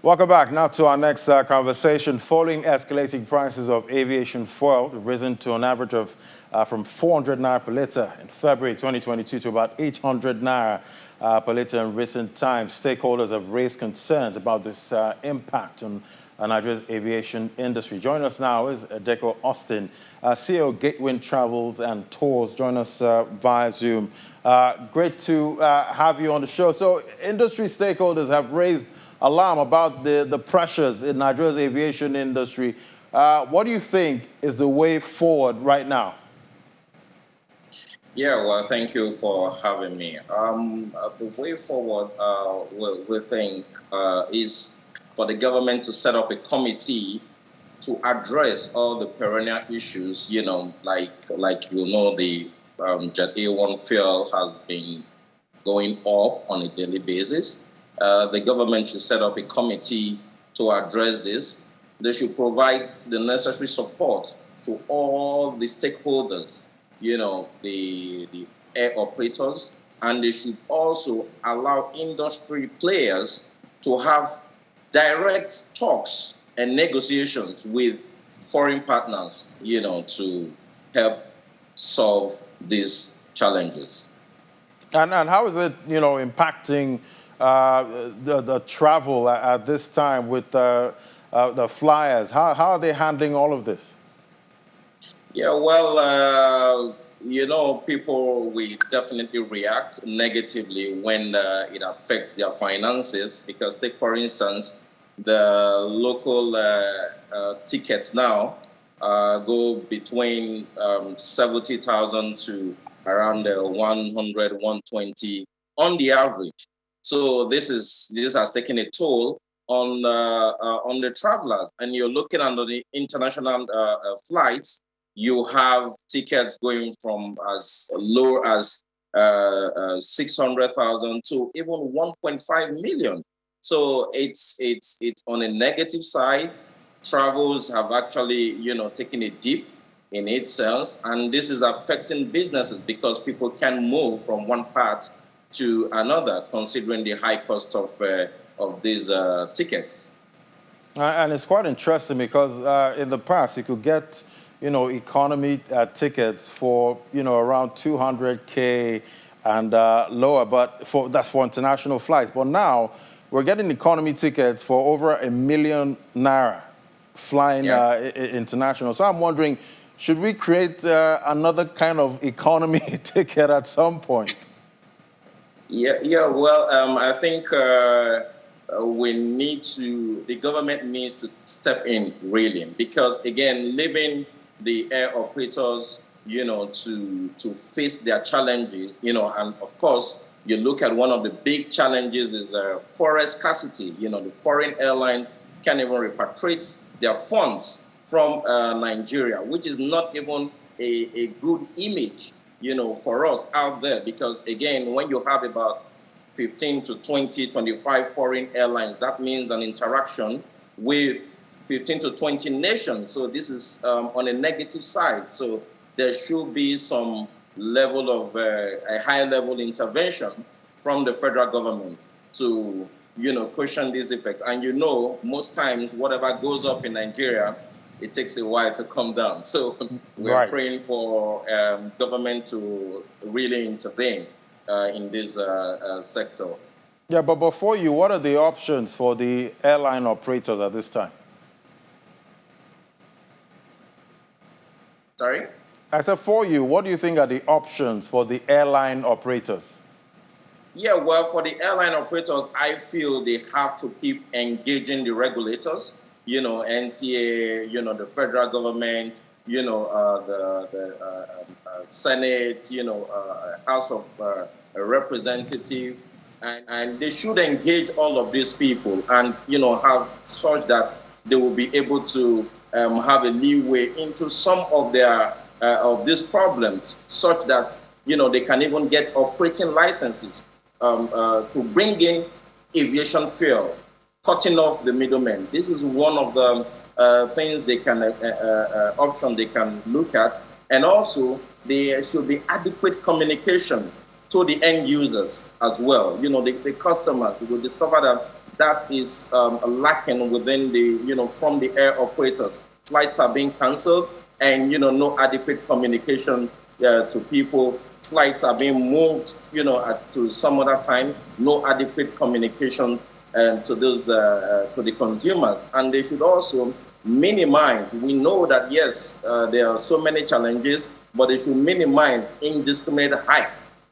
Welcome back. Now to our next conversation. Falling escalating prices of aviation fuel have risen to an average of from 400 naira per litre in February 2022 to about 800 naira per litre in recent times. Stakeholders have raised concerns about this impact on Nigeria's aviation industry. Join us now is Deco Austin, CEO Gatewind Travels and Tours. Join us via Zoom. Great to have you on the show. So industry stakeholders have raised alarm about the pressures in Nigeria's aviation industry. What do you think is the way forward right now? Yeah, well, thank you for having me. The way forward, we think, is for the government to set up a committee to address all the perennial issues. The Jet A1 fuel has been going up on a daily basis. The government should set up a committee to address this. They should provide the necessary support to all the stakeholders, the air operators, and they should also allow industry players to have direct talks and negotiations with foreign partners, to help solve these challenges. And how is it, impacting the travel at this time with the flyers? How are they handling all of this? Yeah, well, people will definitely react negatively when it affects their finances. Because, take for instance, the local tickets now go between 70,000 to around 100, 120 on the average. So this has taken a toll on the travelers. And you're looking at the international flights. You have tickets going from as low as 600,000 to even 1.5 million. So it's on a negative side. Travels have actually, taken a dip in itself, and this is affecting businesses because people can move from one part to another, considering the high cost of these tickets. And it's quite interesting because in the past you could get, economy tickets for, around 200K and lower, but that's for international flights. But now we're getting economy tickets for over ₦1 million flying international. So I'm wondering, should we create another kind of economy ticket at some point? Yeah. Well, I think the government needs to step in really, because again, leaving the air operators, to face their challenges, and of course, you look at one of the big challenges is foreign scarcity. The foreign airlines can't even repatriate their funds from Nigeria, which is not even a good image, for us out there. Because again, when you have about 15 to 20, 25 foreign airlines, that means an interaction with 15 to 20 nations. So this is on a negative side. So there should be some level of a high level intervention from the federal government to, cushion this effect. And most times, whatever goes up in Nigeria, it takes a while to come down. So we're praying for government to really intervene in this sector. Yeah, but before you, what are the options for the airline operators at this time? Sorry? I said, for you, what do you think are the options for the airline operators? Yeah, well, for the airline operators, I feel they have to keep engaging the regulators, NCA, the federal government, the Senate, House of Representatives, and they should engage all of these people and, have such that they will be able to have a leeway into some of their of these problems, such that they can even get operating licenses to bring in aviation fuel, cutting off the middlemen. This is one of the things they can option they can look at, and also there should be adequate communication to the end users as well. The customers will discover that that is lacking within the, from the air operators. Flights are being cancelled, and, no adequate communication to people. Flights are being moved, to some other time. No adequate communication to those to the consumers, and they should also minimize. We know that yes, there are so many challenges, but they should minimize indiscriminate hike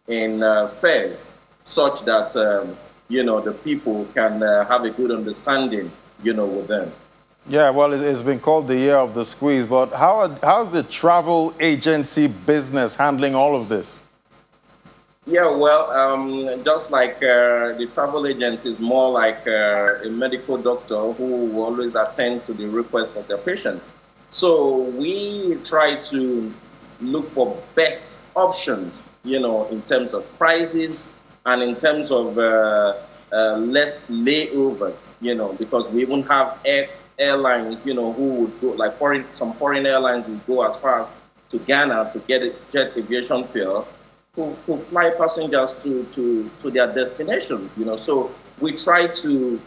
in fares, such that the people can have a good understanding, with them. Yeah, well, it's been called the year of the squeeze, but how's the travel agency business handling all of this? Yeah, well, just like the travel agent is more like a medical doctor who will always attend to the request of their patients. So we try to look for best options, in terms of prices and in terms of less layovers, because we even have airlines, who would go, like some foreign airlines would go as far as to Ghana to get a jet aviation fare, to fly passengers to their destinations, So we try to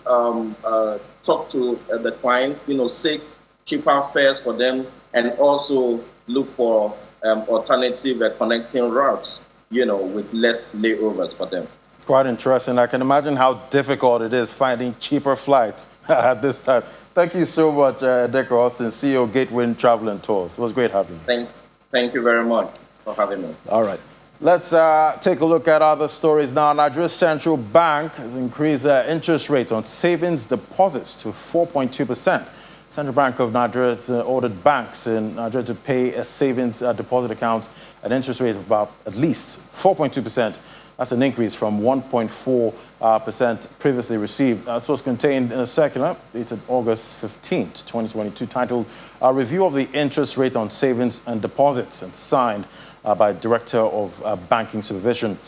talk to the clients, seek cheaper fares for them, and also look for alternative connecting routes, with less layovers for them. Quite interesting. I can imagine how difficult it is finding cheaper flights at this time. Thank you so much, Decker Austin, CEO Gateway Travel and Tours. It was great having you. Thank you very much for having me. All right. Let's take a look at other stories now. Nigeria's central bank has increased interest rates on savings deposits to 4.2%. Central Bank of Nigeria has ordered banks in Nigeria to pay a savings deposit account at an interest rate of about at least 4.2%. That's an increase from 1.4% previously received. This was contained in a circular dated August 15th, 2022, titled "A Review of the Interest Rate on Savings and Deposits," and signed by Director of Banking Supervision.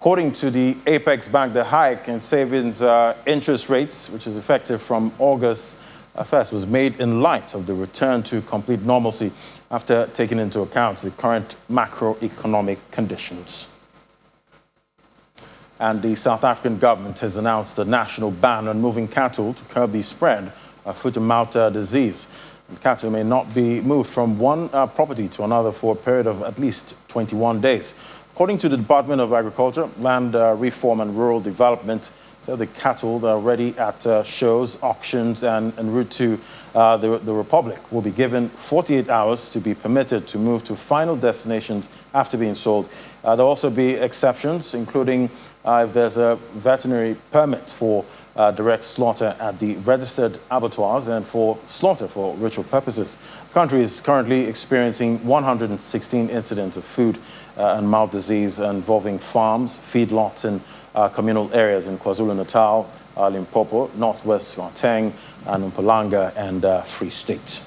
According to the Apex Bank, the hike in savings interest rates, which is effective from August 1st, was made in light of the return to complete normalcy after taking into account the current macroeconomic conditions. And the South African government has announced a national ban on moving cattle to curb the spread of foot-and-mouth disease. And cattle may not be moved from one property to another for a period of at least 21 days. According to the Department of Agriculture, Land Reform and Rural Development, so the cattle that are already at shows, auctions, and en route to the Republic will be given 48 hours to be permitted to move to final destinations after being sold. There'll also be exceptions, including if there's a veterinary permit for direct slaughter at the registered abattoirs and for slaughter for ritual purposes. The country is currently experiencing 116 incidents of foot and mouth disease involving farms, feedlots, and communal areas in KwaZulu-Natal, Limpopo, Northwest Gauteng, and Mpumalanga and Free State.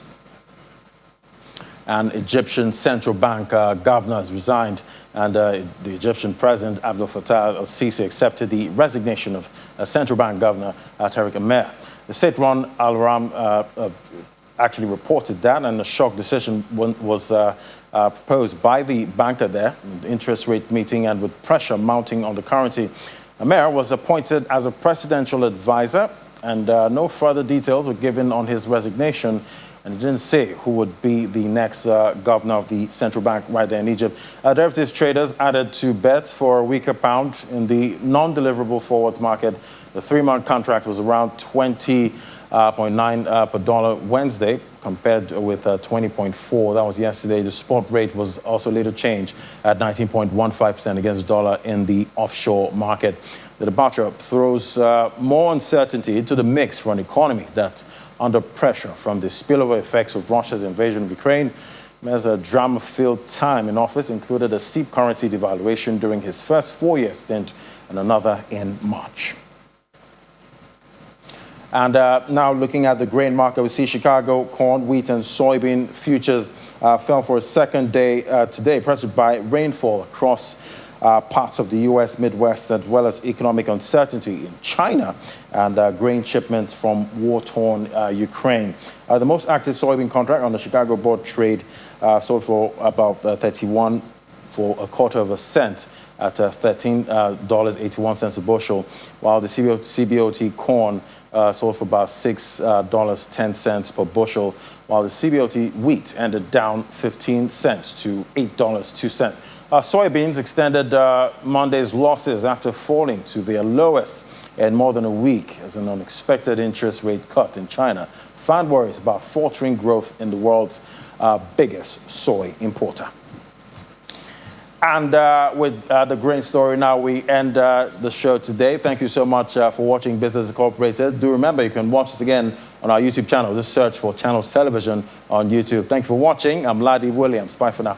An Egyptian central bank governor has resigned, and the Egyptian president Abdel Fattah el-Sisi accepted the resignation of central bank governor Tariq Amer. The state-run Al-Ram actually reported that, and the shock decision was proposed by the banker there, the interest rate meeting, and with pressure mounting on the currency. Amer was appointed as a presidential advisor, and no further details were given on his resignation, and he didn't say who would be the next governor of the central bank right there in Egypt. Derivatives traders added to bets for a weaker pound in the non-deliverable forwards market. The three-month contract was around 20.9 per dollar Wednesday, compared with 20.4. That was yesterday. The spot rate was also later changed at 19.15% against the dollar in the offshore market. The departure throws more uncertainty into the mix for an economy that's under pressure from the spillover effects of Russia's invasion of Ukraine. There's a drama-filled time in office, included a steep currency devaluation during his first 4-year stint and another in March. And now looking at the grain market, we see Chicago corn, wheat, and soybean futures fell for a second day today, pressured by rainfall across parts of the U.S. Midwest, as well as economic uncertainty in China and grain shipments from war-torn Ukraine. The most active soybean contract on the Chicago Board Trade sold for about 31 for a quarter of a cent at $13.81 a bushel, while the CBOT corn sold for about $6.10 per bushel, while the CBOT wheat ended down 15 cents to $8.02. Soybeans extended Monday's losses after falling to their lowest in more than a week as an unexpected interest rate cut in China found worries about faltering growth in the world's biggest soy importer. And with the grain story now, we end the show today. Thank you so much for watching Business Incorporated. Do remember, you can watch us again on our YouTube channel. Just search for Channels Television on YouTube. Thank you for watching. I'm Ladi Williams. Bye for now.